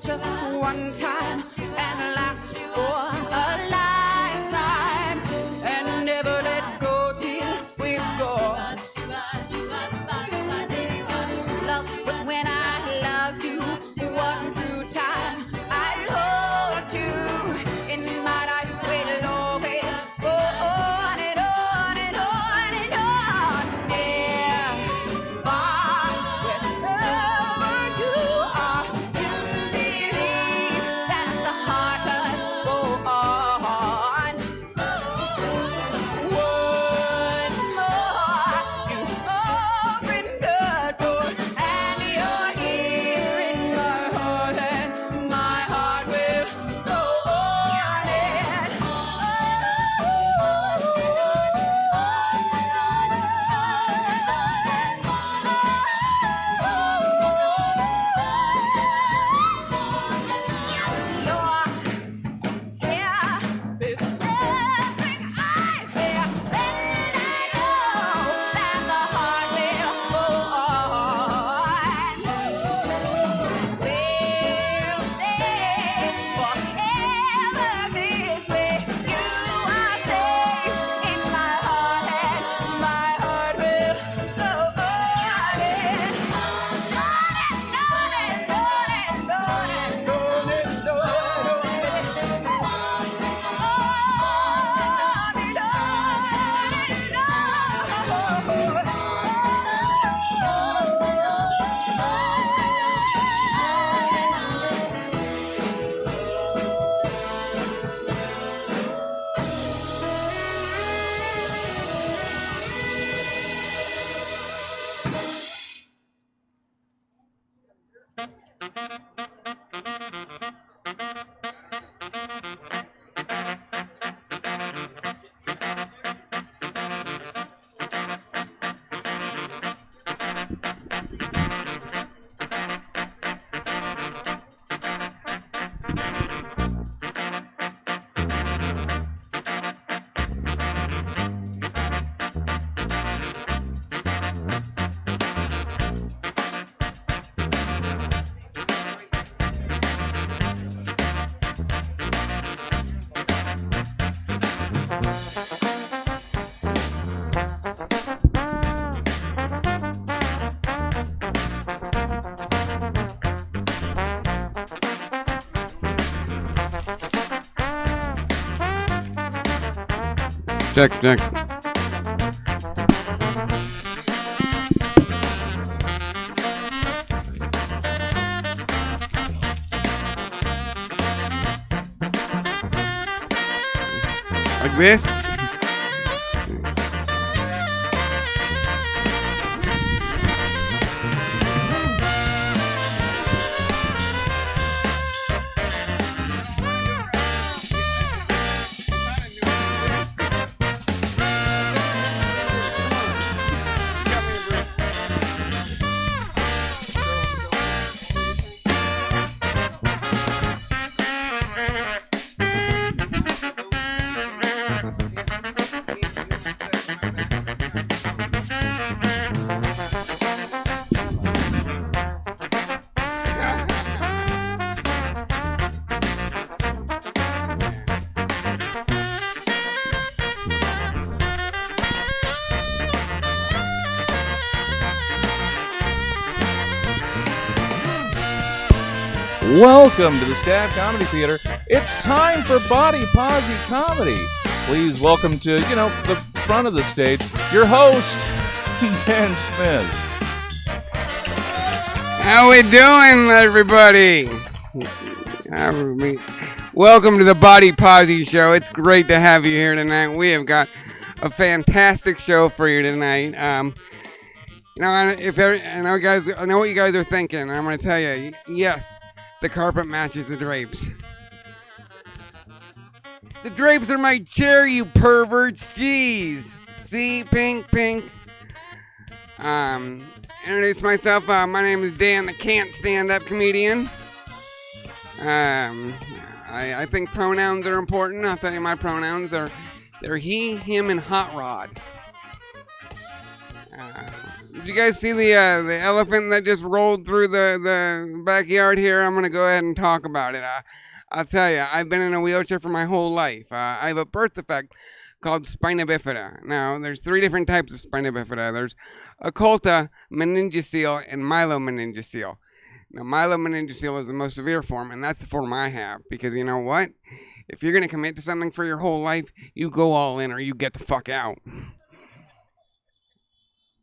just one time and lasts for a lifetime, and never let go till we go. Love was when I loved you one true time. I'll hold you in my life. Will always go on and on and on and on. Never, wherever you are, you believe that the heart must go on. Once more, you open the door, and you're here in my heart, and my heart will go on and yeah, is everything I fear, and I know that the heart will go on. We'll stay forever this way. You are safe in my heart, and my heart will go on and on and on and on and on and on Check. Like this. Welcome to the Staff Comedy Theater. It's time for Bodi, Pozi Comedy. Please welcome to, the front of the stage, your host, Dan Smith. How we doing, everybody? Welcome to the Bodi Pozi Show. It's great to have you here tonight. We have got a fantastic show for you tonight. I know what you guys are thinking. I'm going to tell you, yes, the carpet matches the drapes. The drapes are my chair, you perverts. Jeez. See? Pink. Introduce myself. My name is Dan, the can't stand up comedian. I think pronouns are important. I'll tell you my pronouns. They're he, him, and hot rod. Did you guys see the elephant that just rolled through the backyard here? I'm gonna go ahead and talk about it. I'll tell you, I've been in a wheelchair for my whole life. I have a birth defect called spina bifida. Now, there's 3 different types of spina bifida. There's occulta, meningocele, and myelomeningocele. Now, myelomeningocele is the most severe form, and that's the form I have. Because you know what? If you're gonna commit to something for your whole life, you go all in or you get the fuck out.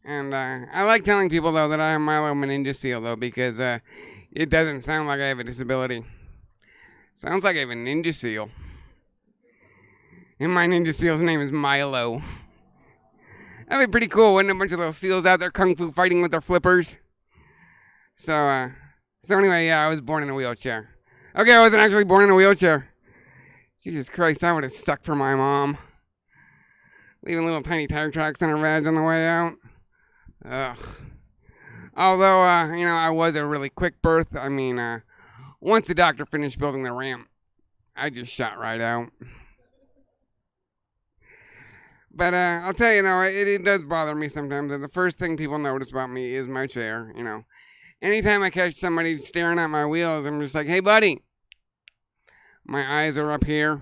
And I like telling people, though, that I have myelomeningocele, though, because it doesn't sound like I have a disability. Sounds like I have a ninja seal. And my ninja seal's name is Milo. That'd be pretty cool, wouldn't it? A bunch of little seals out there kung fu fighting with their flippers. So anyway, yeah, I was born in a wheelchair. Okay, I wasn't actually born in a wheelchair. Jesus Christ, that would have sucked for my mom. Leaving little tiny tire tracks on her vag on the way out. Ugh. Although, I was a really quick birth. I mean, once the doctor finished building the ramp, I just shot right out. But I'll tell you, though, it does bother me sometimes. And the first thing people notice about me is my chair, Anytime I catch somebody staring at my wheels, I'm just like, hey, buddy. My eyes are up here.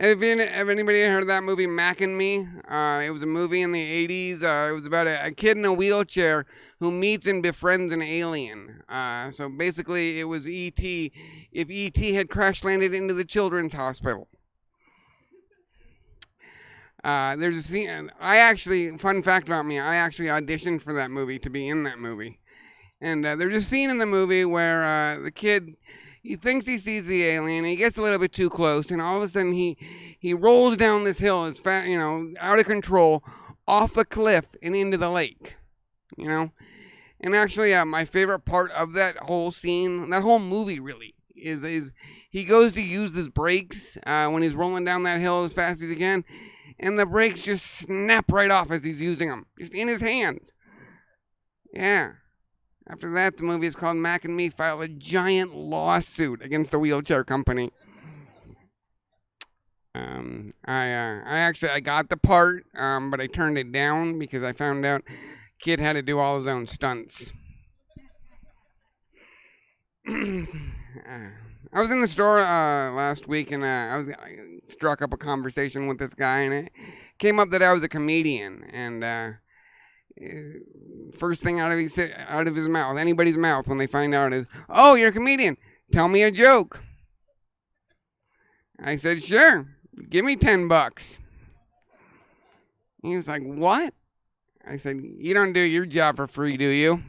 Have anybody heard of that movie, Mac and Me? It was a movie in the 80s. It was about a kid in a wheelchair who meets and befriends an alien. So basically, it was E.T. if E.T. had crash landed into the children's hospital. There's a scene. Fun fact about me, I actually auditioned for that movie to be in that movie. And there's a scene in the movie where the kid... He thinks he sees the alien, and he gets a little bit too close, and all of a sudden he rolls down this hill, out of control, off a cliff and into the lake, And actually, my favorite part of that whole scene, that whole movie really, is he goes to use his brakes when he's rolling down that hill as fast as he can, and the brakes just snap right off as he's using them, just in his hands. Yeah. After that, the movie is called Mac and Me filed a giant lawsuit against the wheelchair company. I got the part, but I turned it down because I found out kid had to do all his own stunts. I was in the store last week, and I struck up a conversation with this guy, and it came up that I was a comedian, and first thing out of his mouth, anybody's mouth, when they find out is, "Oh, you're a comedian. Tell me a joke." I said, "Sure. Give me $10." He was like, "What?" I said, "You don't do your job for free, do you?"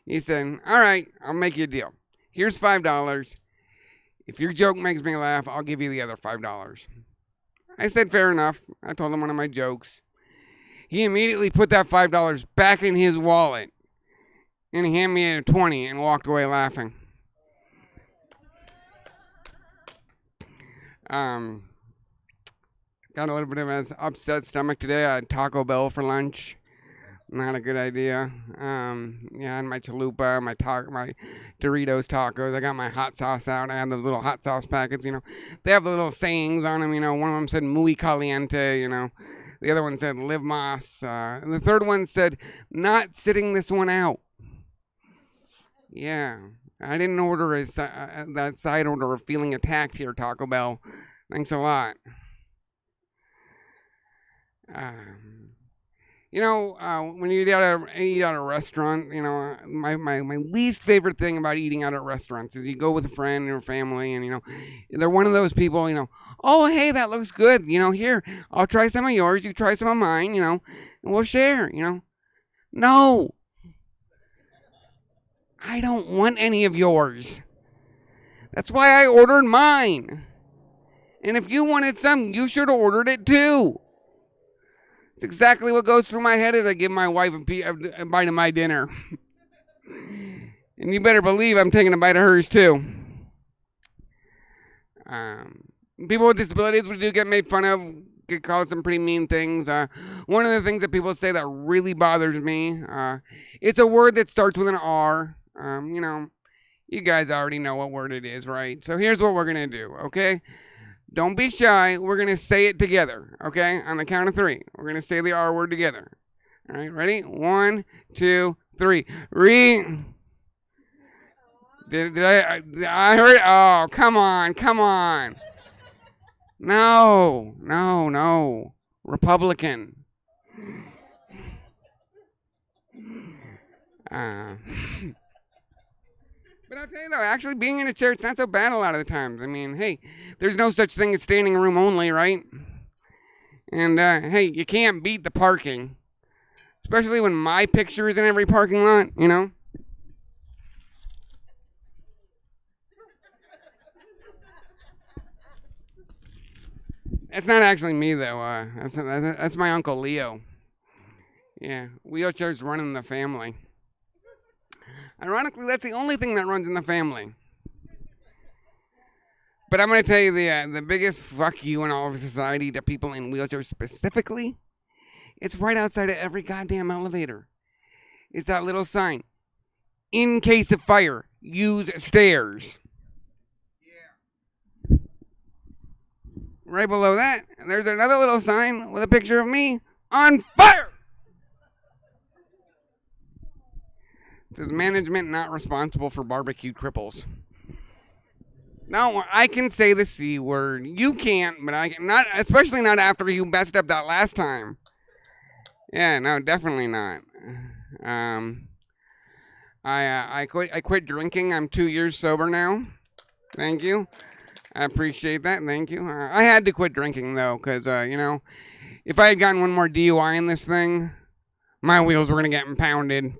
He said, "All right, I'll make you a deal. Here's $5. If your joke makes me laugh, I'll give you the other $5. I said, "Fair enough." I told him one of my jokes. He immediately put that $5 back in his wallet, and he handed me a 20 and walked away laughing. Got a little bit of an upset stomach today. I had Taco Bell for lunch. Not a good idea. And my chalupa, my Doritos tacos. I got my hot sauce out. I had those little hot sauce packets, They have the little sayings on them, One of them said muy caliente, The other one said live mas. And the third one said not sitting this one out. Yeah. I didn't order that side order of feeling attacked here, Taco Bell. Thanks a lot. When you eat at a restaurant, my least favorite thing about eating out at restaurants is you go with a friend or family, and they're one of those people, "Oh, hey, that looks good, here, I'll try some of yours, you try some of mine, and we'll share, No, I don't want any of yours. That's why I ordered mine. And if you wanted some, you should have ordered it too. It's exactly what goes through my head as I give my wife a bite of my dinner. And you better believe I'm taking a bite of hers too. People with disabilities, we do get made fun of, get called some pretty mean things. One of the things that people say that really bothers me, it's a word that starts with an R. You guys already know what word it is, right? So here's what we're going to do, okay? Don't be shy. We're going to say it together, okay? On the count of 3. We're going to say the R word together. All right, ready? 1, 2, 3. Did I heard it? Oh, come on. No. Republican. But I'll tell you though, actually being in a chair, it's not so bad a lot of the times. I mean, hey, there's no such thing as standing room only, right? And hey, you can't beat the parking. Especially when my picture is in every parking lot, you know? That's not actually me though. That's my Uncle Leo. Yeah, wheelchairs running the family. Ironically, that's the only thing that runs in the family. But I'm going to tell you the biggest fuck you in all of society to people in wheelchairs specifically. It's right outside of every goddamn elevator. It's that little sign. In case of fire, use stairs. Yeah. Right below that, there's another little sign with a picture of me on fire. It says management not responsible for barbecued cripples. No, I can say the C word. You can't, but I can not, especially not after you messed up that last time. Yeah, no, definitely not. I quit drinking. I'm 2 years sober now. Thank you. I appreciate that. Thank you. I had to quit drinking though, because if I had gotten one more DUI in this thing, my wheels were gonna get impounded.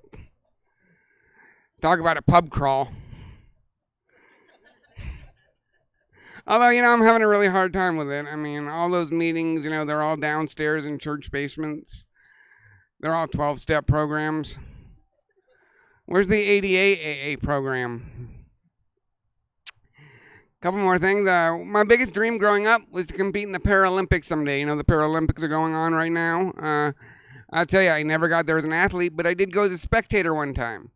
Talk about a pub crawl. Although, I'm having a really hard time with it. I mean, all those meetings, they're all downstairs in church basements. They're all 12-step programs. Where's the ADA AA program? Couple more things. My biggest dream growing up was to compete in the Paralympics someday. The Paralympics are going on right now. I'll tell you, I never got there as an athlete, but I did go as a spectator one time.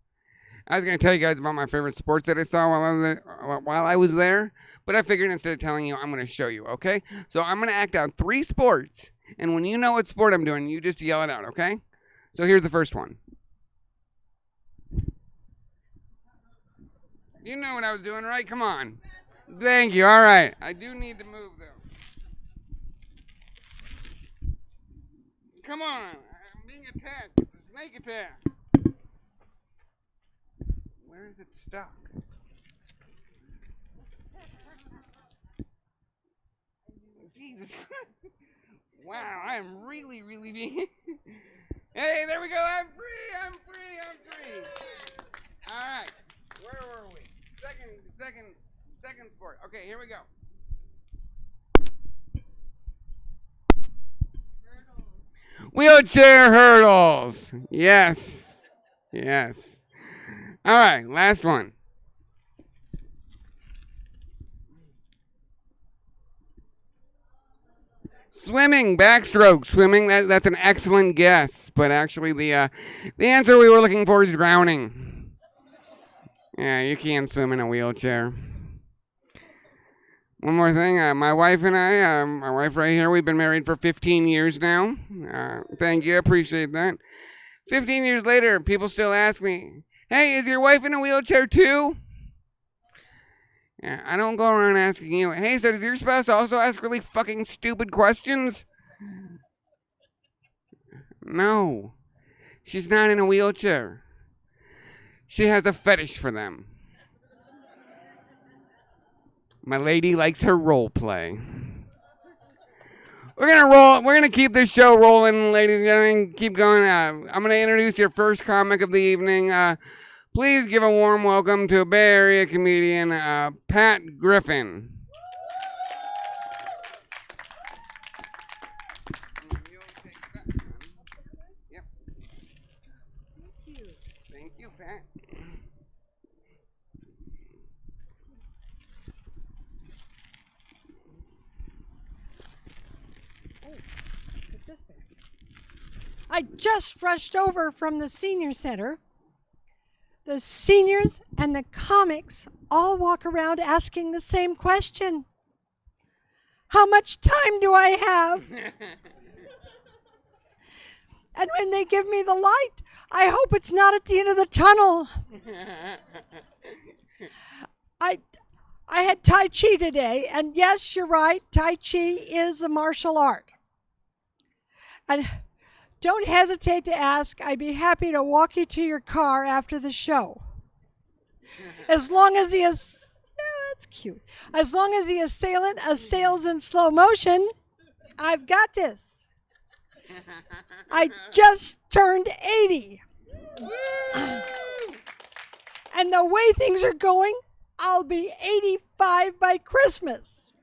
I was going to tell you guys about my favorite sports that I saw while I was there, but I figured instead of telling you, I'm going to show you, okay? So I'm going to act out 3 sports, and when you know what sport I'm doing, you just yell it out, okay? So here's the first one. You know what I was doing, right? Come on. Thank you. All right. I do need to move, though. Come on. I'm being attacked. It's a snake attack. Where is it stuck? Jesus Christ. Wow, I am really being... Hey, there we go. I'm free. All right. Where were we? Second sport. Okay, here we go. Wheelchair hurdles. Yes. All right, last one. Swimming, backstroke, swimming. That's an excellent guess, but actually the answer we were looking for is drowning. Yeah, you can't swim in a wheelchair. One more thing, my wife and I, my wife right here, we've been married for 15 years now. Thank you, I appreciate that. 15 years later, people still ask me, hey, is your wife in a wheelchair too? Yeah, I don't go around asking you, hey, so does your spouse also ask really fucking stupid questions? No, she's not in a wheelchair. She has a fetish for them. My lady likes her role play. We're gonna keep this show rolling, ladies and gentlemen. Keep going. I'm gonna introduce your first comic of the evening. Please give a warm welcome to Bay Area comedian Pat Griffin. Yep. Thank you, Pat. I just rushed over from the senior center. The seniors and the comics all walk around asking the same question. How much time do I have? And when they give me the light, I hope it's not at the end of the tunnel. I had Tai Chi today, and yes, you're right, Tai Chi is a martial art. And don't hesitate to ask. I'd be happy to walk you to your car after the show. As long as that's cute. As long as the assailant assails in slow motion, I've got this. I just turned 80. And the way things are going, I'll be 85 by Christmas.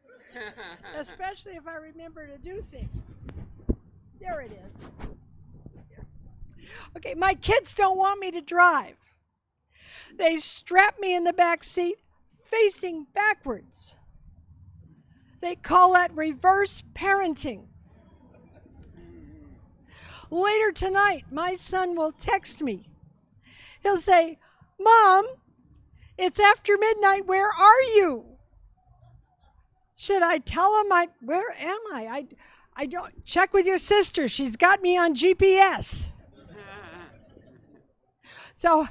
Especially if I remember to do things. There it is. Okay, my kids don't want me to drive. They strap me in the back seat facing backwards. They call that reverse parenting. Later tonight, my son will text me. He'll say, Mom, it's after midnight, where are you? Should I tell him where am I? I don't, check with your sister. She's got me on GPS. So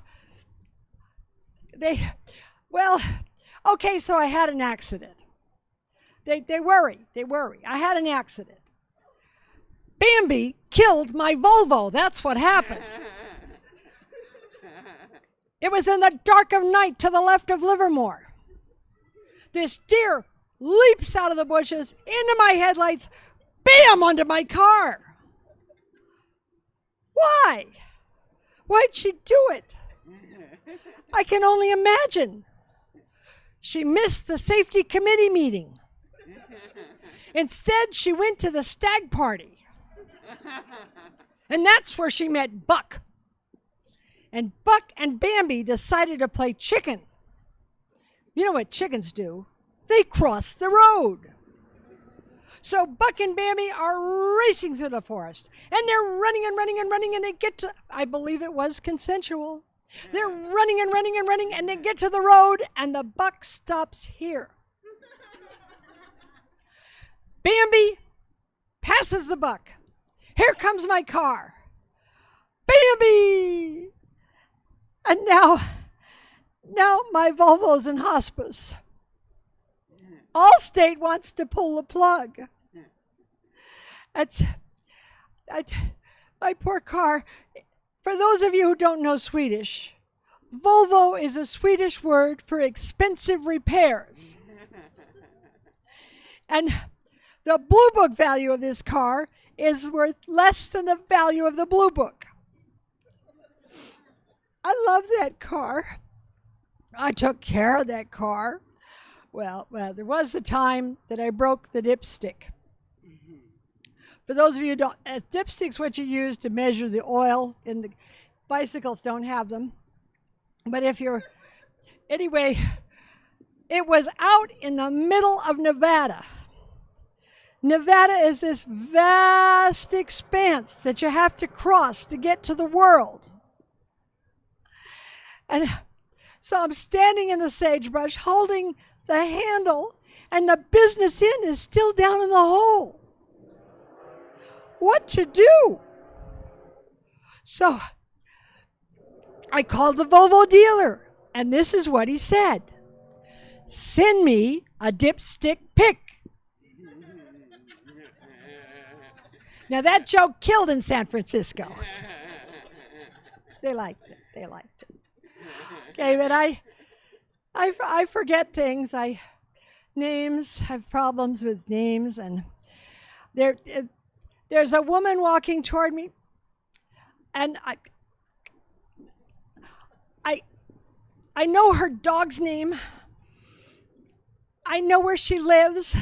okay, so I had an accident. They worry. I had an accident. Bambi killed my Volvo. That's what happened. It was in the dark of night to the left of Livermore. This deer leaps out of the bushes into my headlights, bam, onto my car. Why? Why'd she do it? I can only imagine. She missed the safety committee meeting. Instead, she went to the stag party. And that's where she met Buck. And Buck and Bambi decided to play chicken. You know what chickens do? They cross the road. So Buck and Bambi are racing through the forest. And they're running and running and running, and they get to, I believe it was consensual. They're running and running and running, and they get to the road, and the buck stops here. Bambi passes the buck. Here comes my car. Bambi! And now my Volvo's in hospice. Allstate wants to pull the plug. My poor car. For those of you who don't know Swedish, Volvo is a Swedish word for expensive repairs. And the Blue Book value of this car is worth less than the value of the Blue Book. I love that car. I took care of that car. Well, there was a time that I broke the dipstick. For those of you who don't, dipstick's what you use to measure the oil, and the bicycles don't have them. But anyway, it was out in the middle of Nevada. Nevada is this vast expanse that you have to cross to get to the world. And so I'm standing in the sagebrush holding the handle, and the business end is still down in the hole. What to do? So I called the Volvo dealer, and this is what he said. Send me a dipstick pic. Now that joke killed in San Francisco. They liked it. Okay, but I forget things. I have problems with names, and there's a woman walking toward me, and I know her dog's name. I know where she lives.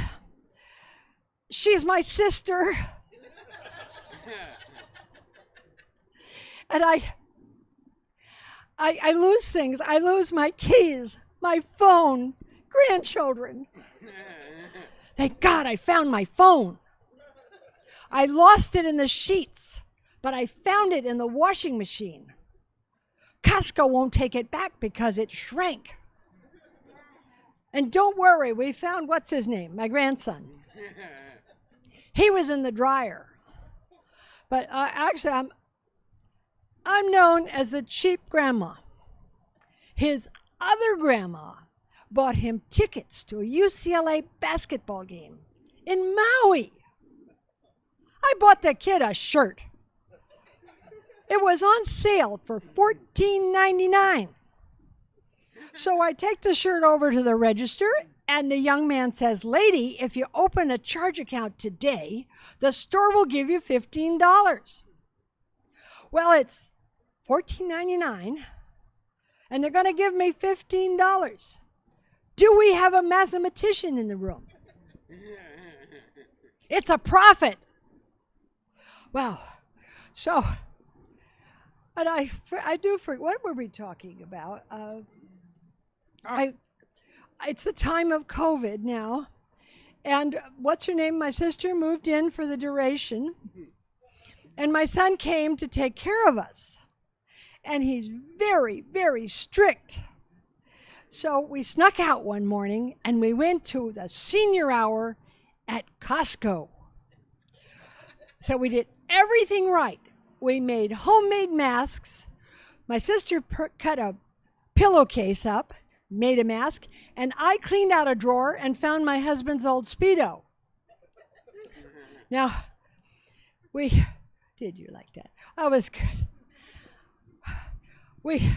She's my sister. And I lose things. I lose my keys, my phone, grandchildren. Thank God I found my phone. I lost it in the sheets, but I found it in the washing machine. Costco won't take it back because it shrank. And don't worry, we found what's his name, my grandson. He was in the dryer. But actually, I'm known as the cheap grandma. His other grandma bought him tickets to a UCLA basketball game in Maui. I bought the kid a shirt. It was on sale for $14.99. So I take the shirt over to the register, and the young man says, "Lady, if you open a charge account today, the store will give you $15. Well, it's $14.99, and they're going to give me $15. Do we have a mathematician in the room? It's It's Wow. So, and I do forget, what were we talking about? It's the time of COVID now. And what's her name? My sister moved in for the duration. And my son came to take care of us. And he's very, very strict. So we snuck out one morning and we went to the senior hour at Costco. So we did everything right. We made homemade masks. My sister cut a pillowcase up, made a mask, and I cleaned out a drawer and found my husband's old Speedo. Now, did you like that? That was good. We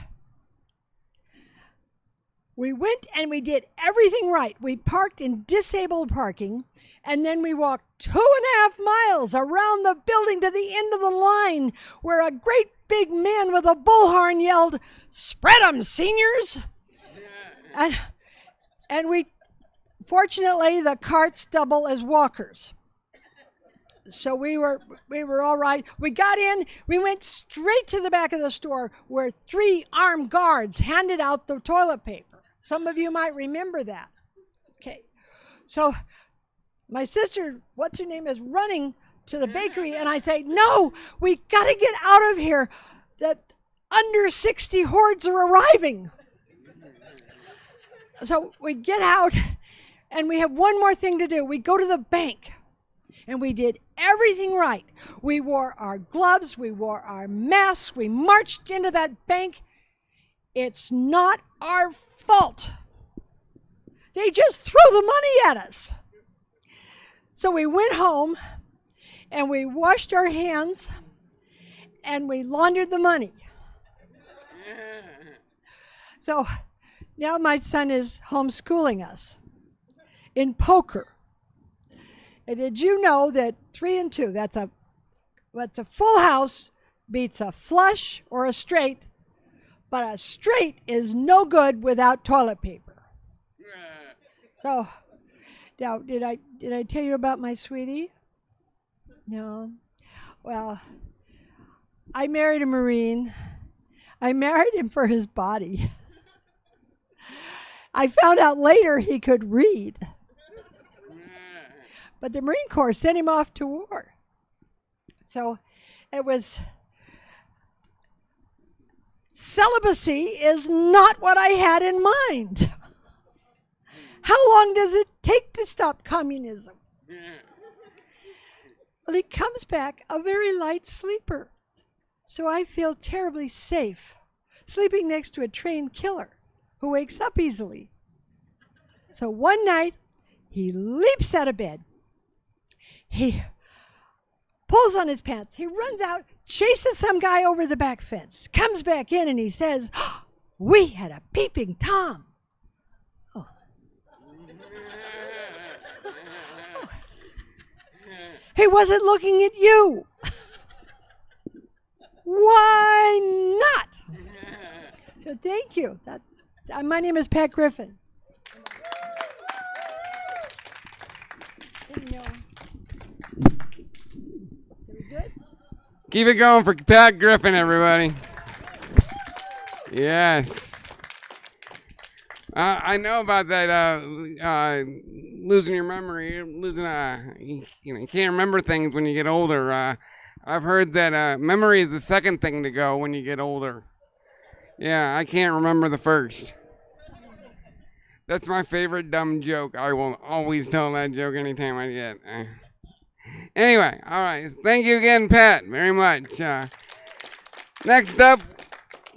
went and we did everything right. We parked in disabled parking, and then we walked 2.5 miles around the building to the end of the line where a great big man with a bullhorn yelled, "Spread 'em, seniors!" And we, fortunately, the carts double as walkers. So we were all right. We got in, we went straight to the back of the store where 3 armed guards handed out the toilet paper. Some of you might remember that. Okay. So my sister, what's her name, is running to the bakery, and I say, "No, we got to get out of here. The under 60 hordes are arriving." So we get out, and we have one more thing to do. We go to the bank, and we did everything right. We wore our gloves, we wore our masks, we marched into that bank. It's not our fault. They just throw the money at us. So we went home, and we washed our hands, and we laundered the money. So now my son is homeschooling us in poker. And did you know that 3 and 2, that's a full house beats a flush or a straight, but a straight is no good without toilet paper. So now, did I tell you about my sweetie? No. Well, I married a Marine. I married him for his body. I found out later he could read. But the Marine Corps sent him off to war. So it was, celibacy is not what I had in mind. How long does it take to stop communism? Well, he comes back a very light sleeper. So I feel terribly safe sleeping next to a trained killer who wakes up easily. So one night, he leaps out of bed. He pulls on his pants. He runs out, chases some guy over the back fence, comes back in, and he says, "We had a peeping Tom." Oh. Oh. He wasn't looking at you. Why not? So thank you. My name is Pat Griffin. Good? Keep it going for Pat Griffin, everybody. Yes. I know about that losing your memory, you can't remember things when you get older. I've heard that memory is the second thing to go when you get older. Yeah, I can't remember the first. That's my favorite dumb joke. I will always tell that joke anytime I get. Anyway, all right. Thank you again, Pat, very much. Next up,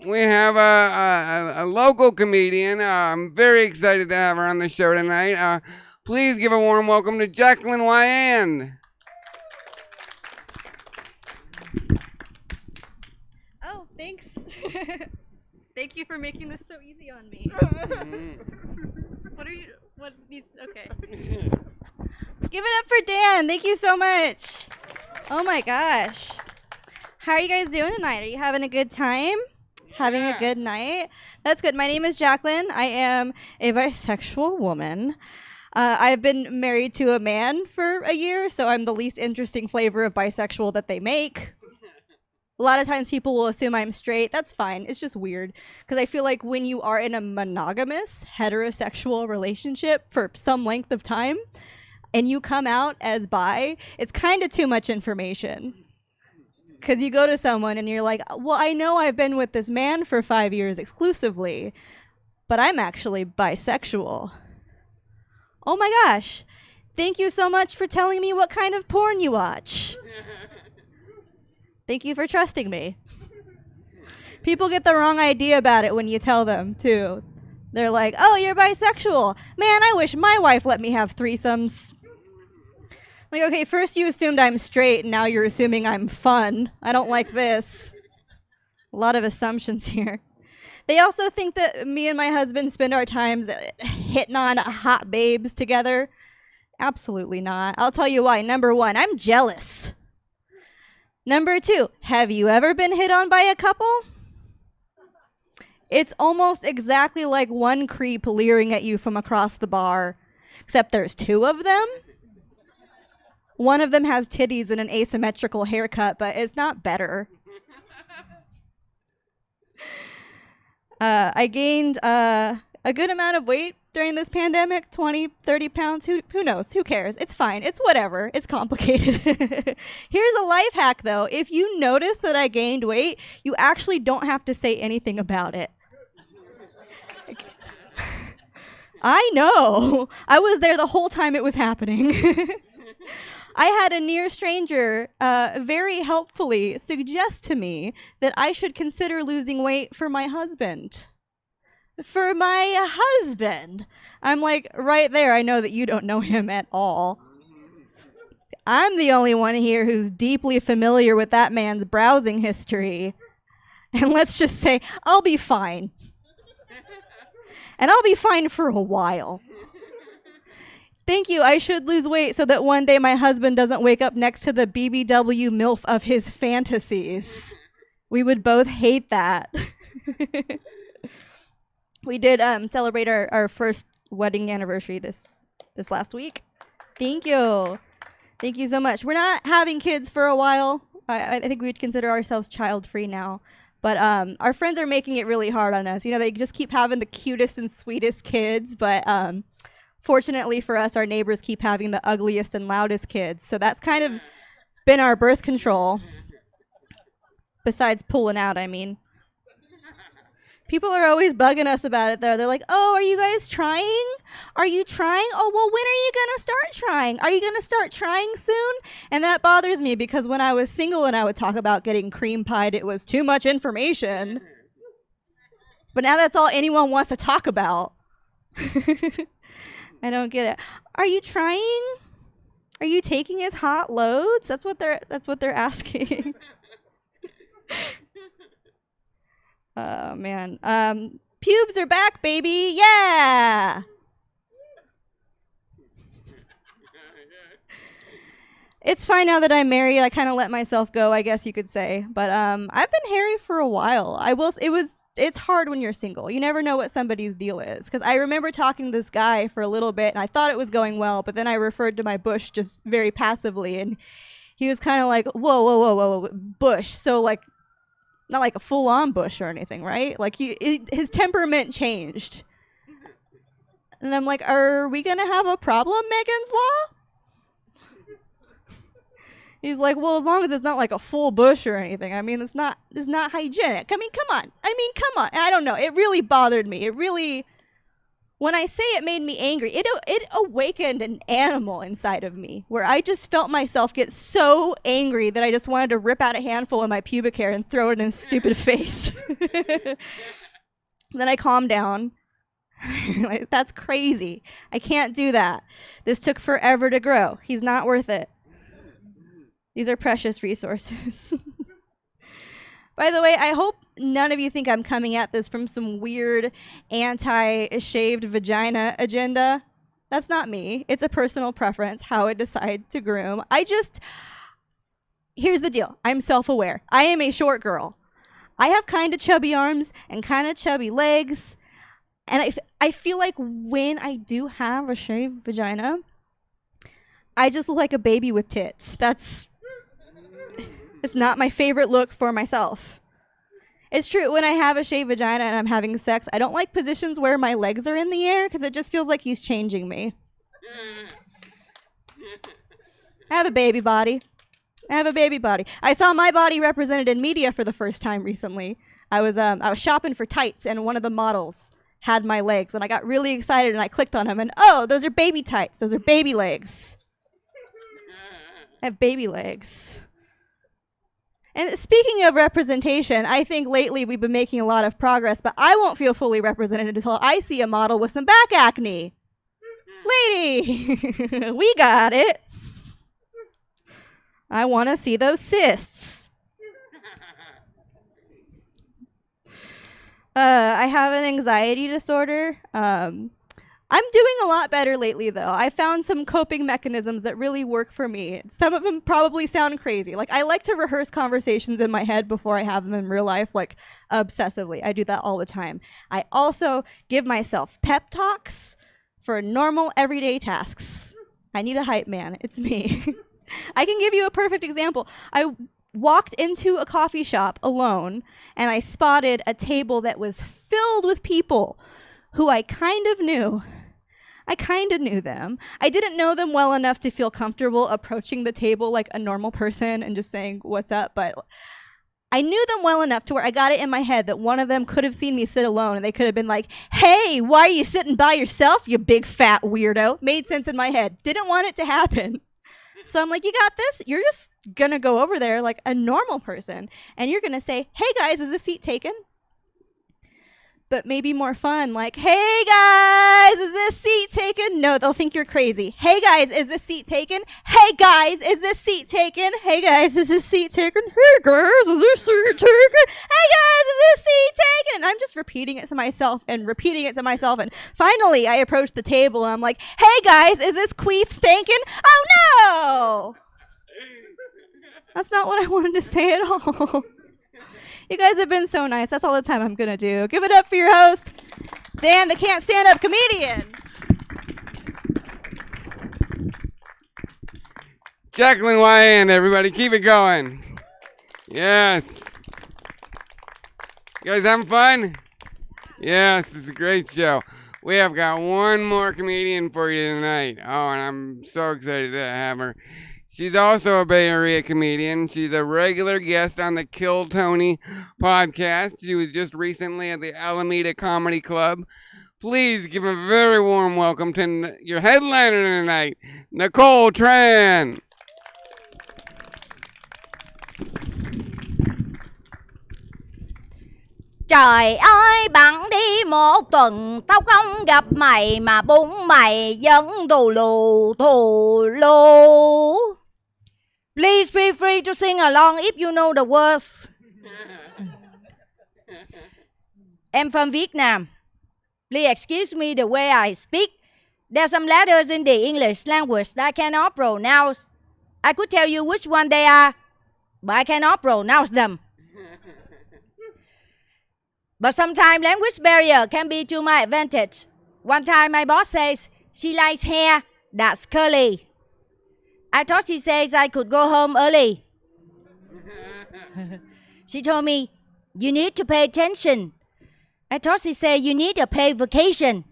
we have a local comedian. I'm very excited to have her on the show tonight. Please give a warm welcome to Jacqueline Wyan. Oh, thanks. Thank you for making this so easy on me. Okay. Give it up for Dan. Thank you so much. Oh my gosh. How are you guys doing tonight? Are you having a good time? Having a good night? That's good. My name is Jacqueline. I am a bisexual woman. I've been married to a man for a year, so I'm the least interesting flavor of bisexual that they make. A lot of times people will assume I'm straight. That's fine. It's just weird. Because I feel like when you are in a monogamous, heterosexual relationship for some length of time, and you come out as bi, it's kind of too much information. Because you go to someone and you're like, well, I know I've been with this man for 5 years exclusively, but I'm actually bisexual. Oh my gosh. Thank you so much for telling me what kind of porn you watch. Thank you for trusting me. People get the wrong idea about it when you tell them, too. They're like, oh, you're bisexual. Man, I wish my wife let me have threesomes. Like, okay, first you assumed I'm straight, and now you're assuming I'm fun. I don't like this. A lot of assumptions here. They also think that me and my husband spend our times hitting on hot babes together. Absolutely not. I'll tell you why. Number one, I'm jealous. Number two, have you ever been hit on by a couple? It's almost exactly like one creep leering at you from across the bar, except there's two of them. One of them has titties and an asymmetrical haircut, but it's not better. I gained a good amount of weight during this pandemic, 20, 30 pounds. Who knows? Who cares? It's fine. It's whatever. It's complicated. Here's a life hack, though. If you notice that I gained weight, you actually don't have to say anything about it. I know. I was there the whole time it was happening. I had a near stranger very helpfully suggest to me that I should consider losing weight for my husband. For my husband. I'm like, right there, I know that you don't know him at all. I'm the only one here who's deeply familiar with that man's browsing history. And let's just say, I'll be fine. And I'll be fine for a while. Thank you. I should lose weight so that one day my husband doesn't wake up next to the BBW MILF of his fantasies. We would both hate that. We did celebrate our first wedding anniversary this last week. Thank you. Thank you so much. We're not having kids for a while. I think we'd consider ourselves child-free now. But our friends are making it really hard on us. You know, they just keep having the cutest and sweetest kids, but fortunately for us, our neighbors keep having the ugliest and loudest kids. So that's kind of been our birth control. Besides pulling out, I mean. People are always bugging us about it, though. They're like, oh, are you guys trying? Are you trying? Oh, well, when are you going to start trying? Are you going to start trying soon? And that bothers me because when I was single and I would talk about getting cream pied, it was too much information. But now that's all anyone wants to talk about. I don't get it. Are you trying? Are you taking his hot loads? That's what they're asking. Oh, man. Pubes are back, baby. Yeah. It's fine now that I'm married. I kind of let myself go, I guess you could say. But I've been hairy for a while. It's hard when you're single. You never know what somebody's deal is. Because I remember talking to this guy for a little bit, and I thought it was going well, but then I referred to my bush just very passively, and he was kind of like, whoa, bush. So, like, not like a full-on bush or anything, right? Like, his temperament changed. And I'm like, are we going to have a problem, Megan's Law? He's like, well, as long as it's not like a full bush or anything. I mean, it's not hygienic. I mean, come on. And I don't know. It really bothered me. It really When I say it made me angry, it awakened an animal inside of me where I just felt myself get so angry that I just wanted to rip out a handful of my pubic hair and throw it in his stupid face. Then I calmed down. Like, that's crazy. I can't do that. This took forever to grow. He's not worth it. These are precious resources. By the way, I hope none of you think I'm coming at this from some weird anti-shaved vagina agenda. That's not me. It's a personal preference, how I decide to groom. Here's the deal. I'm self-aware. I am a short girl. I have kind of chubby arms and kind of chubby legs. And I feel like when I do have a shaved vagina, I just look like a baby with tits. It's not my favorite look for myself. It's true, when I have a shaved vagina and I'm having sex, I don't like positions where my legs are in the air because it just feels like he's changing me. I have a baby body. I saw my body represented in media for the first time recently. I was shopping for tights and one of the models had my legs and I got really excited and I clicked on them and oh, those are baby tights. Those are baby legs. I have baby legs. And speaking of representation, I think lately we've been making a lot of progress, but I won't feel fully represented until I see a model with some back acne. Lady, we got it. I want to see those cysts. I have an anxiety disorder. I'm doing a lot better lately, though. I found some coping mechanisms that really work for me. Some of them probably sound crazy. Like, I like to rehearse conversations in my head before I have them in real life, like, obsessively. I do that all the time. I also give myself pep talks for normal, everyday tasks. I need a hype man. It's me. I can give you a perfect example. I walked into a coffee shop alone, and I spotted a table that was filled with people who I kind of knew. I kind of knew them. I didn't know them well enough to feel comfortable approaching the table like a normal person and just saying, what's up? But I knew them well enough to where I got it in my head that one of them could have seen me sit alone and they could have been like, hey, why are you sitting by yourself, you big fat weirdo? Made sense in my head. Didn't want it to happen. So I'm like, you got this? You're just going to go over there like a normal person and you're going to say, hey guys, is this seat taken? But maybe more fun, like, hey guys, is this seat taken? No, they'll think you're crazy. Hey guys, is this seat taken? Hey guys, is this seat taken? Hey guys, is this seat taken? Hey guys, is this seat taken? Hey guys, is this seat taken? And I'm just repeating it to myself and repeating it to myself. And finally, I approach the table and I'm like, hey guys, is this queef stankin'? Oh no! That's not what I wanted to say at all. You guys have been so nice. That's all the time I'm going to do. Give it up for your host, Dan, the can't stand up comedian. Jacqueline Wyan, everybody. Keep it going. Yes. You guys having fun? Yes, it's a great show. We have got one more comedian for you tonight. Oh, and I'm so excited to have her. She's also a Bay Area comedian. She's a regular guest on the Kill Tony podcast. She was just recently at the Alameda Comedy Club. Please give a very warm welcome to your headliner tonight, Nicole Tran. Trời ơi bạn đi một tuần tao không gặp mày mà bụng mày vẫn thù lù. Please feel free to sing along if you know the words. I'm from Vietnam. Please excuse me the way I speak. There are some letters in the English language that I cannot pronounce. I could tell you which one they are, but I cannot pronounce them. But sometimes language barrier can be to my advantage. One time my boss says she likes hair that's curly. I thought she says I could go home early. She told me, you need to pay attention. I thought she said you need to pay vacation.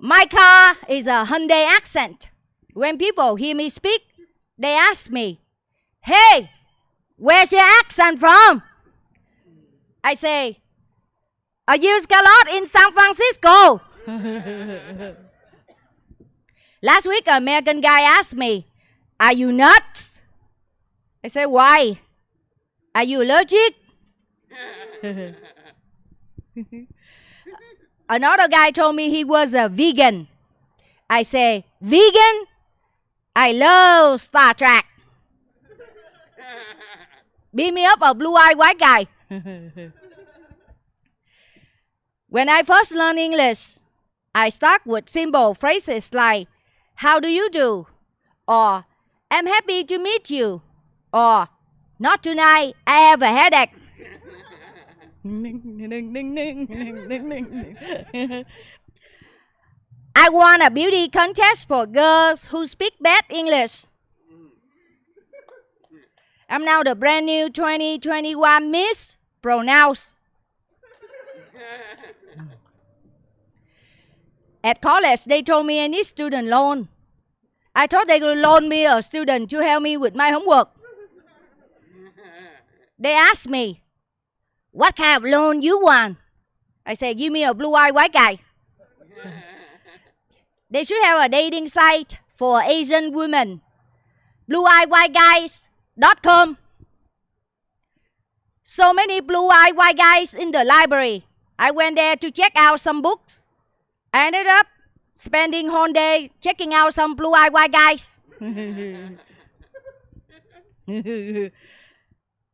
My car is a Hyundai accent. When people hear me speak, they ask me, hey, where's your accent from? I say, I use a lot in San Francisco. Last week, an American guy asked me, are you nuts? I say, why? Are you allergic? Another guy told me he was a vegan. I say, vegan? I love Star Trek. Beat me up a blue-eyed white guy. When I first learned English, I start with simple phrases like, how do you do? Or, I'm happy to meet you. Or, not tonight, I have a headache. I won a beauty contest for girls who speak bad English. I'm now the brand new 2021 Miss Pronounce. At college, they told me I need student loan. I thought they would loan me a student to help me with my homework. They asked me, what kind of loan you want? I said, give me a blue-eyed white guy. They should have a dating site for Asian women. Blueeyedwhiteguys.com. So many blue-eyed white guys in the library. I went there to check out some books. I ended up spending whole day checking out some blue-eyed white guys.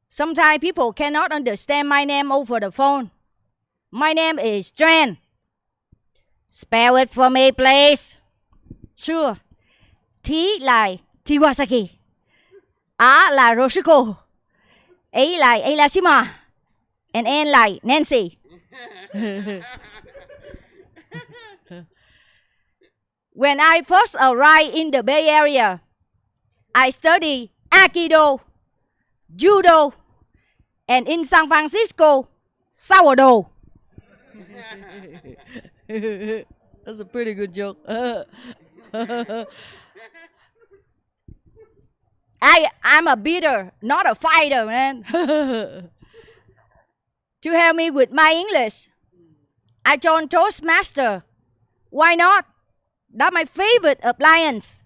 Sometimes people cannot understand my name over the phone. My name is Tran. Spell it for me, please. Sure. T like Tiwasaki. R là Roshiko. A like Elashima. And N like Nancy. When I first arrived in the Bay Area, I studied Aikido, Judo, and in San Francisco, sourdough. That's a pretty good joke. I'm a beater, not a fighter, man. To help me with my English, I joined Toastmaster. Why not? That's my favorite appliance.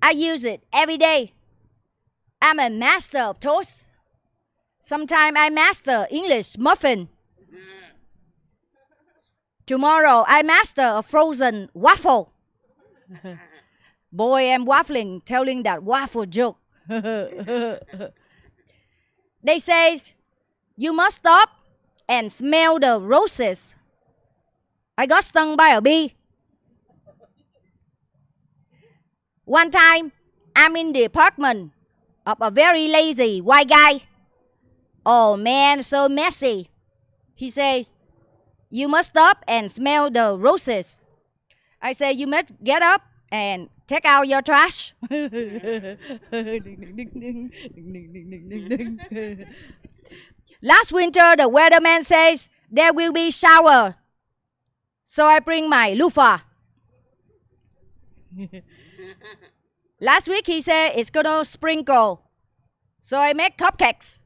I use it every day. I'm a master of toast. Sometimes I master English muffin. Tomorrow I master a frozen waffle. Boy, I'm waffling, telling that waffle joke. They say, you must stop and smell the roses. I got stung by a bee. One time, I'm in the apartment of a very lazy white guy. Oh man, so messy. He says, you must stop and smell the roses. I say, you must get up and take out your trash. Last winter, the weatherman says there will be shower. So I bring my loofah. Last week he said it's gonna sprinkle. So I make cupcakes.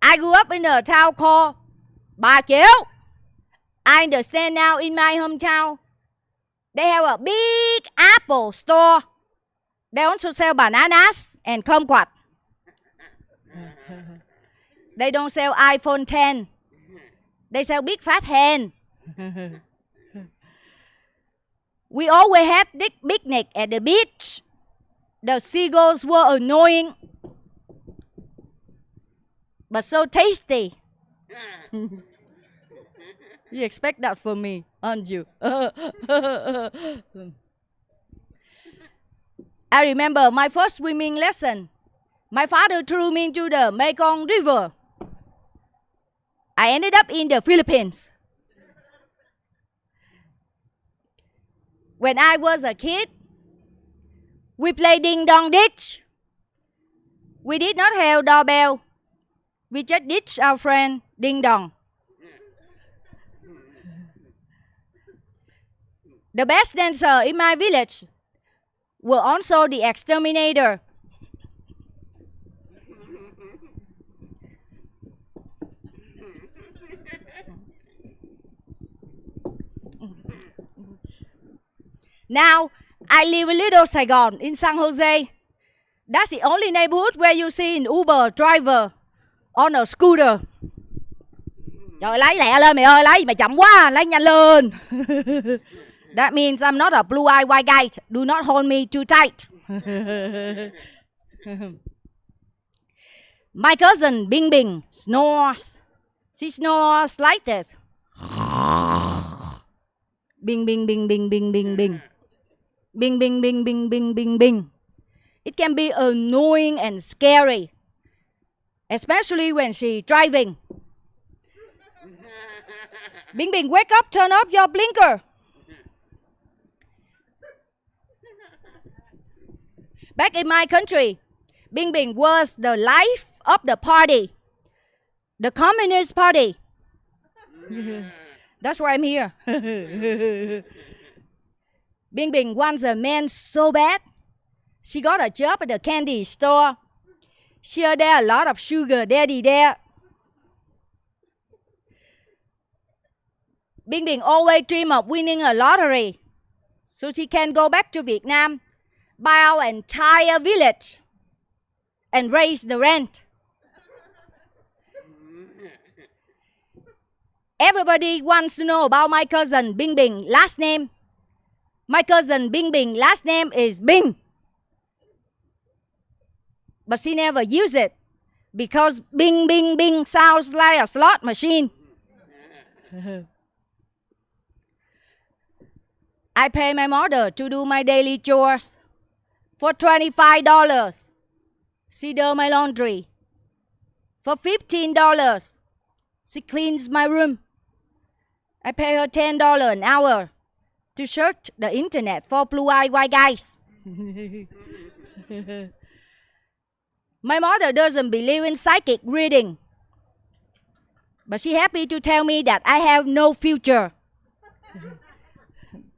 I grew up in a town called Bà Chiểu. I understand now in my hometown, they have a big Apple store. They also sell bananas and kumquat. They don't sell iPhone 10. They sell big fat hen. We always had this picnic at the beach. The seagulls were annoying, but so tasty. You expect that from me, aren't you? I remember my first swimming lesson. My father threw me into the Mekong River. I ended up in the Philippines. When I was a kid, we played ding dong ditch. We did not have doorbell. We just ditched our friend ding dong. The best dancer in my village were also the exterminator. Now, I live in Little Saigon in San Jose. That's the only neighborhood where you see an Uber driver on a scooter. Trời, lấy lẹ lên mày ơi, lấy mày chậm quá, lấy nhanh lên. That means I'm not a blue-eyed white guy. Do not hold me too tight. My cousin Bing Bing snores. She snores like this. Bing, bing, bing, bing, bing, bing, bing. Bing, bing, bing, bing, bing, bing, bing. It can be annoying and scary, especially when she's driving. Bing, bing, wake up, turn off your blinker. Back in my country, Bing Bing was the life of the party, the Communist Party. That's why I'm here. Bing Bing wants a man so bad. She got a job at the candy store. Sure, there are a lot of sugar daddy there. Bing Bing always dream of winning a lottery, so she can go back to Vietnam, buy our entire village, and raise the rent. Everybody wants to know about my cousin Bing Bing last name. My cousin Bing Bing last name is Bing. But she never used it because Bing Bing Bing sounds like a slot machine. I pay my mother to do my daily chores for $25. She does my laundry. For $15, she cleans my room. I pay her $10 an hour to search the internet for blue-eyed white guys. My mother doesn't believe in psychic reading, but she's happy to tell me that I have no future.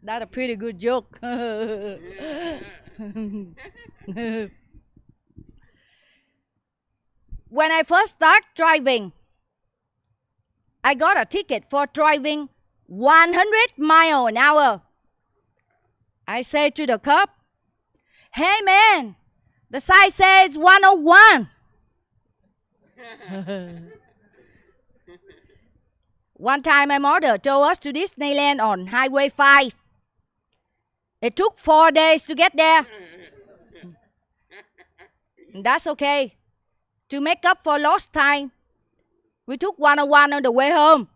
That's a pretty good joke. When I first started driving, I got a ticket for driving 100 miles an hour. I said to the cop, "Hey man, the sign says 101. One time my mother took us to Disneyland on Highway 5. It took 4 days to get there. That's okay. To make up for lost time, we took 101 on the way home.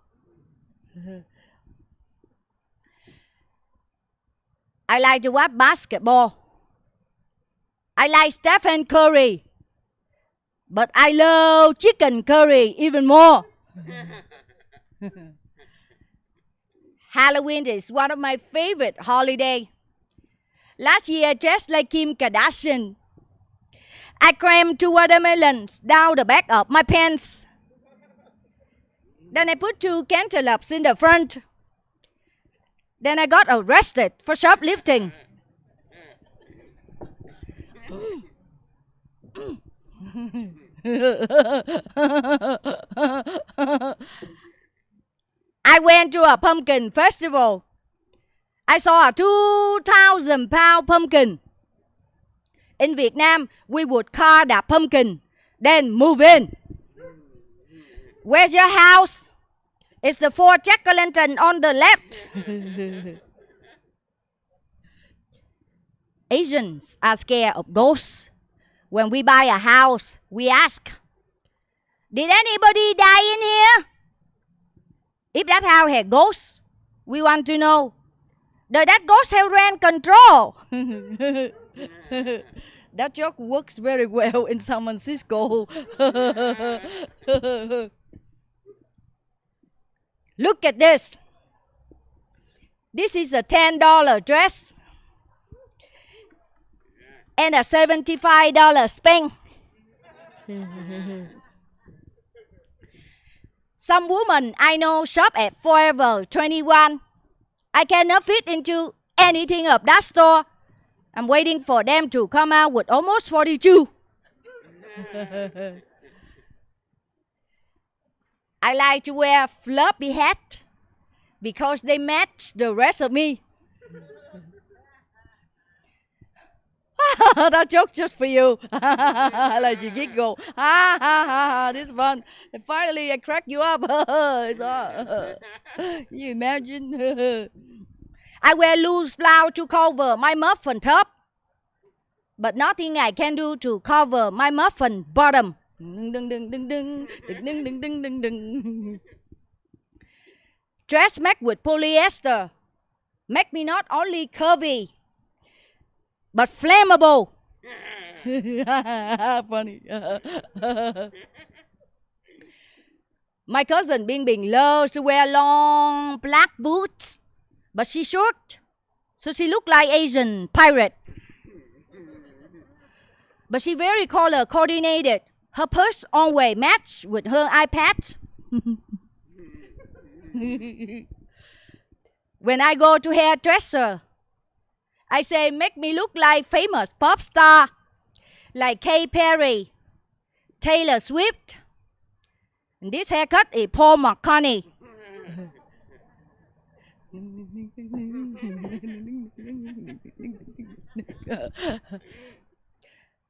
I like to watch basketball. I like Stephen Curry. But I love chicken curry even more. Halloween is one of my favorite holidays. Last year I dressed like Kim Kardashian. I crammed 2 watermelons down the back of my pants. Then I put 2 cantaloupes in the front. Then I got arrested for shoplifting. I went to a pumpkin festival. I saw a 2,000-pound pumpkin. In Vietnam, we would carve that pumpkin, then move in. Where's your house? It's the Fort Jack-o'-lantern on the left. Asians are scared of ghosts. When we buy a house, we ask, "Did anybody die in here?" If that house had ghosts, we want to know, does that ghost have rent control? That joke works very well in San Francisco. Look at this. This is a $10 dress and a $75 spank. Some women I know shop at Forever 21. I cannot fit into anything of that store. I'm waiting for them to come out with almost 42. I like to wear a floppy hat because they match the rest of me. That joke just for you. Like you giggle. This is fun. And finally, I crack you up. You imagine? I wear loose blouse to cover my muffin top, but nothing I can do to cover my muffin bottom. Dress made with polyester make me not only curvy, but flammable. Funny. My cousin Bing Bing loves to wear long black boots, but she's short, so she look like Asian pirate. But she very color coordinated. Her purse always match with her iPad. When I go to hairdresser, I say, make me look like famous pop star, like Katy Perry, Taylor Swift. And this haircut is Paul McCartney.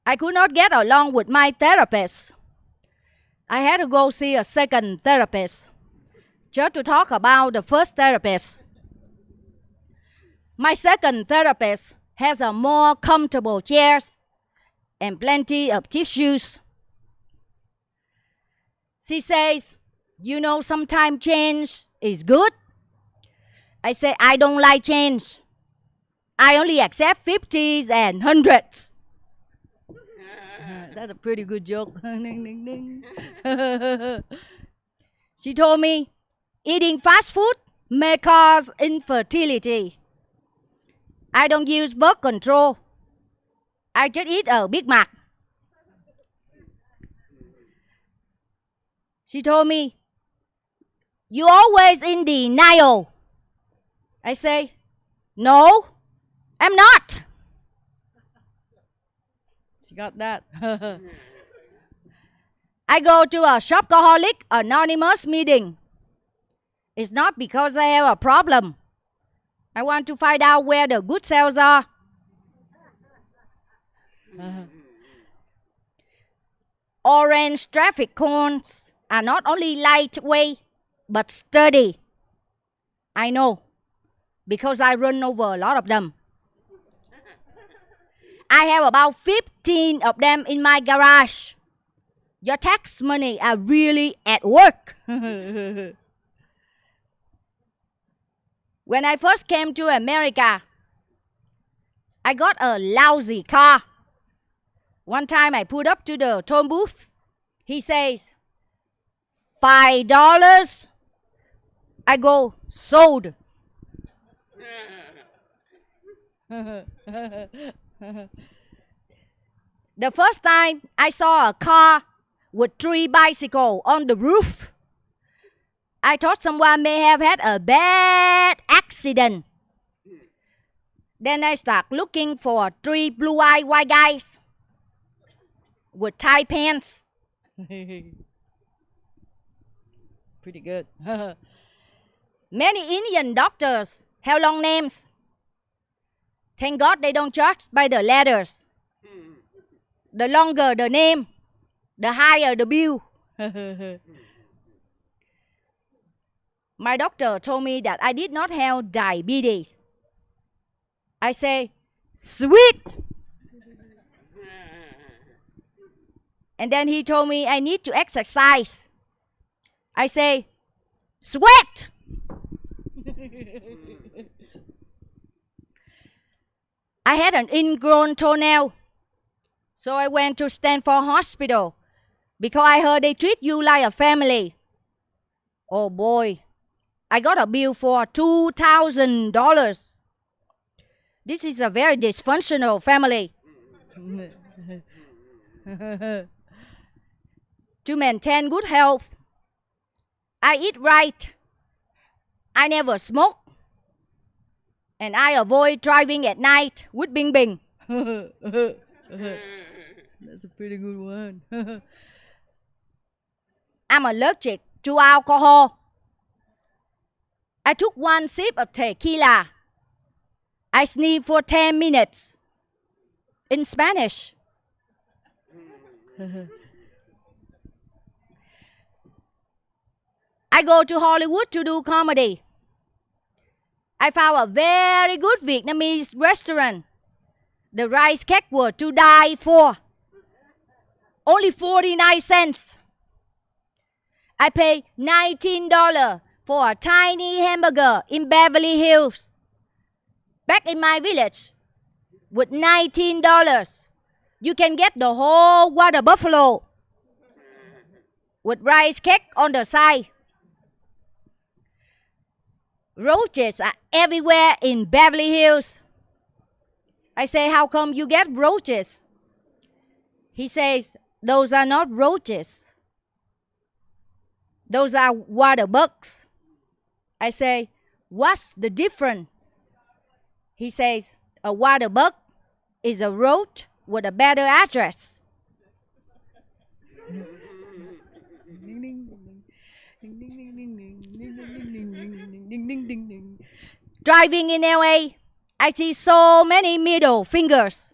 I could not get along with my therapist. I had to go see a second therapist just to talk about the first therapist. My second therapist has a more comfortable chairs and plenty of tissues. She says, you know, sometimes change is good. I say, I don't like change. I only accept 50s and 100s. That's a pretty good joke. She told me, eating fast food may cause infertility. I don't use birth control. I just eat a Big Mac. She told me, you always in denial. I say, no, I'm not. She got that. I go to a Shopaholic Anonymous meeting. It's not because I have a problem. I want to find out where the good sales are. Orange traffic cones are not only lightweight, but sturdy. I know, because I run over a lot of them. I have about 15 of them in my garage. Your tax money are really at work. When I first came to America, I got a lousy car. One time I put up to the toll booth. He says, $5. I go, sold. The first time I saw a car with 3 bicycles on the roof, I thought someone may have had a bad accident. Then I start looking for 3 blue-eyed white guys with tight pants. Pretty good. Many Indian doctors have long names. Thank God they don't judge by the letters. The longer the name, the higher the bill. My doctor told me that I did not have diabetes. I say, sweet. And then he told me I need to exercise. I say, sweat. I had an ingrown toenail. So I went to Stanford Hospital because I heard they treat you like a family. Oh boy, I got a bill for $2,000. This is a very dysfunctional family. To maintain good health, I eat right. I never smoke. And I avoid driving at night with Bing Bing. That's a pretty good one. I'm allergic to alcohol. I took one sip of tequila. I sneezed for 10 minutes. In Spanish. I go to Hollywood to do comedy. I found a very good Vietnamese restaurant. The rice cake were to die for. Only 49 cents. I pay $19 for a tiny hamburger in Beverly Hills. Back in my village, with $19, you can get the whole water buffalo with rice cake on the side. Roaches are everywhere in Beverly Hills. I say, how come you get roaches? He says, those are not roaches. Those are water bugs. I say, what's the difference? He says, a water bug is a roach with a better address. Driving in LA, I see so many middle fingers,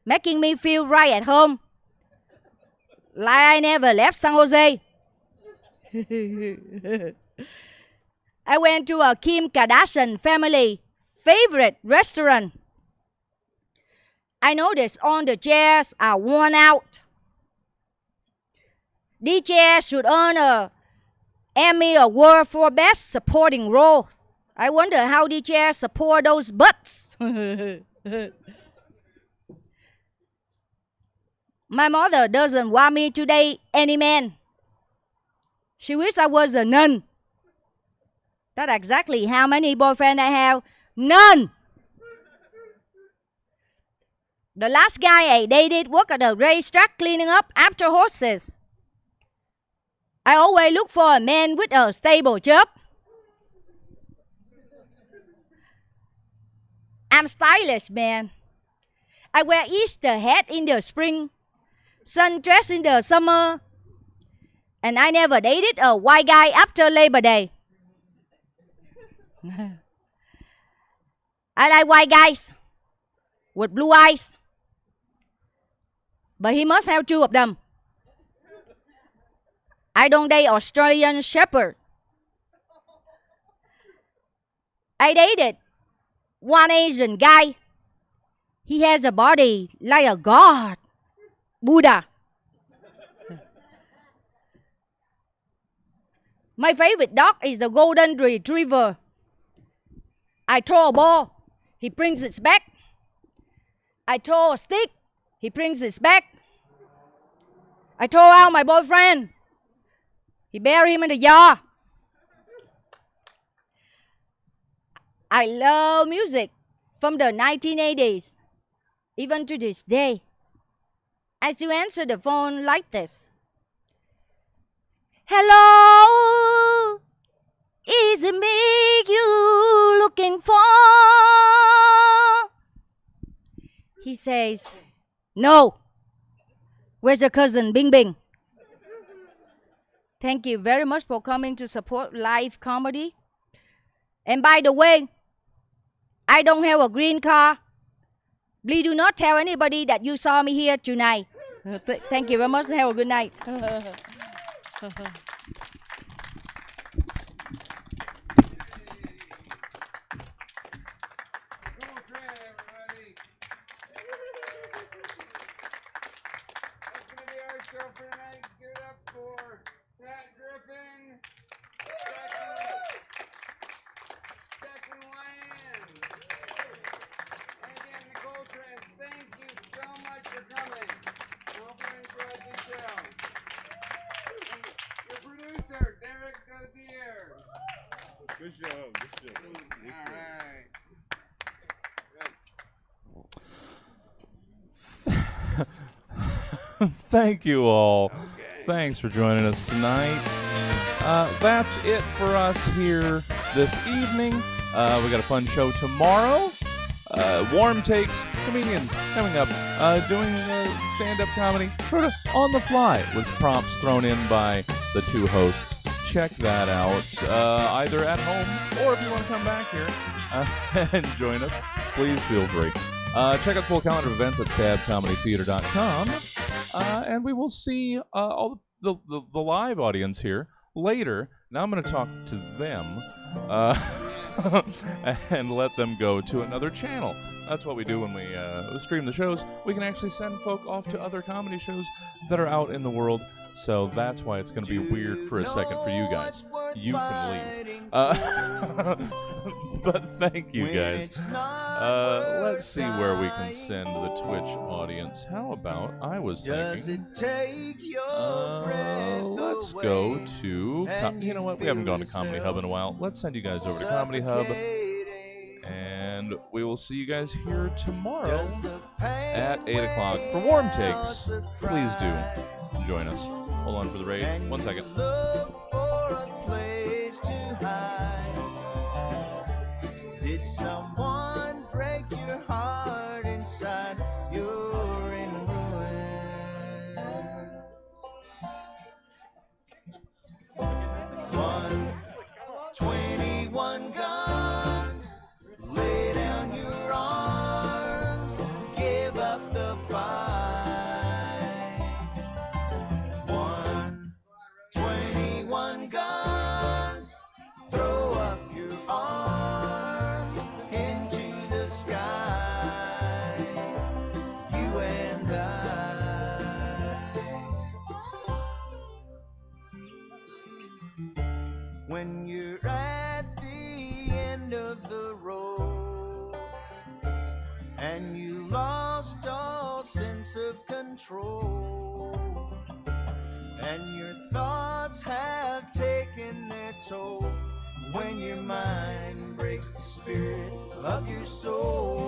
making me feel right at home. Like I never left San Jose. I went to a Kim Kardashian family favorite restaurant. I noticed all the chairs are worn out. These chairs should earn an Emmy Award for Best Supporting Role. I wonder how the chairs support those butts. My mother doesn't want me to date any man. She wishes I was a nun. That's exactly how many boyfriends I have. None. The last guy I dated worked at a racetrack cleaning up after horses. I always look for a man with a stable job. I'm stylish, man. I wear Easter hat in the spring, sundress in the summer, and I never dated a white guy after Labor Day. I like white guys with blue eyes, but he must have two of them. I don't date Australian Shepherd. I dated one Asian guy. He has a body like a god, Buddha. My favorite dog is the golden retriever. I throw a ball, he brings it back. I throw a stick, he brings it back. I throw out my boyfriend, he bury him in the yard. I love music from the 1980s. Even to this day, I still answer the phone like this. Hello, is it me you looking for? He says, no. Where's your cousin Bing Bing? Thank you very much for coming to support live comedy. And by the way, I don't have a green car. Please do not tell anybody that you saw me here tonight. Thank you very much. Have a good night. Good job. Good job. All right. Thank you all. Okay. Thanks for joining us tonight. That's it for us here this evening. We got a fun show tomorrow. Warm takes, comedians coming up, doing stand-up comedy sort of on the fly with prompts thrown in by the two hosts. check that out either at home or if you want to come back here and join us, please feel free. Check out the full calendar of events at stabcomedytheater.com, and we will see all the live audience here later. Now I'm going to talk to them and let them go to another channel. That's what we do when we stream the shows. We can actually send folk off to other comedy shows that are out in the world. So that's why it's going to be weird for a second for you guys. You can leave. But thank you guys. Let's see where we can send the Twitch audience. How about, I was thinking, let's go to, you know what, we haven't gone to Comedy Hub in a while. Let's send you guys over to Comedy Hub. And we will see you guys here tomorrow at 8 o'clock for Warm Takes. Please do join us. Hold on for the raid. 1 second. Did someone break your heart inside? You're in ruins. 21 guns. Lay down your arms. Give up the fight. 21 guns. Throw up your arms into the sky. You and I. When you're at the end of the road and you lost all sense of control, and your thoughts have taken their toll, when your mind breaks the spirit of your soul.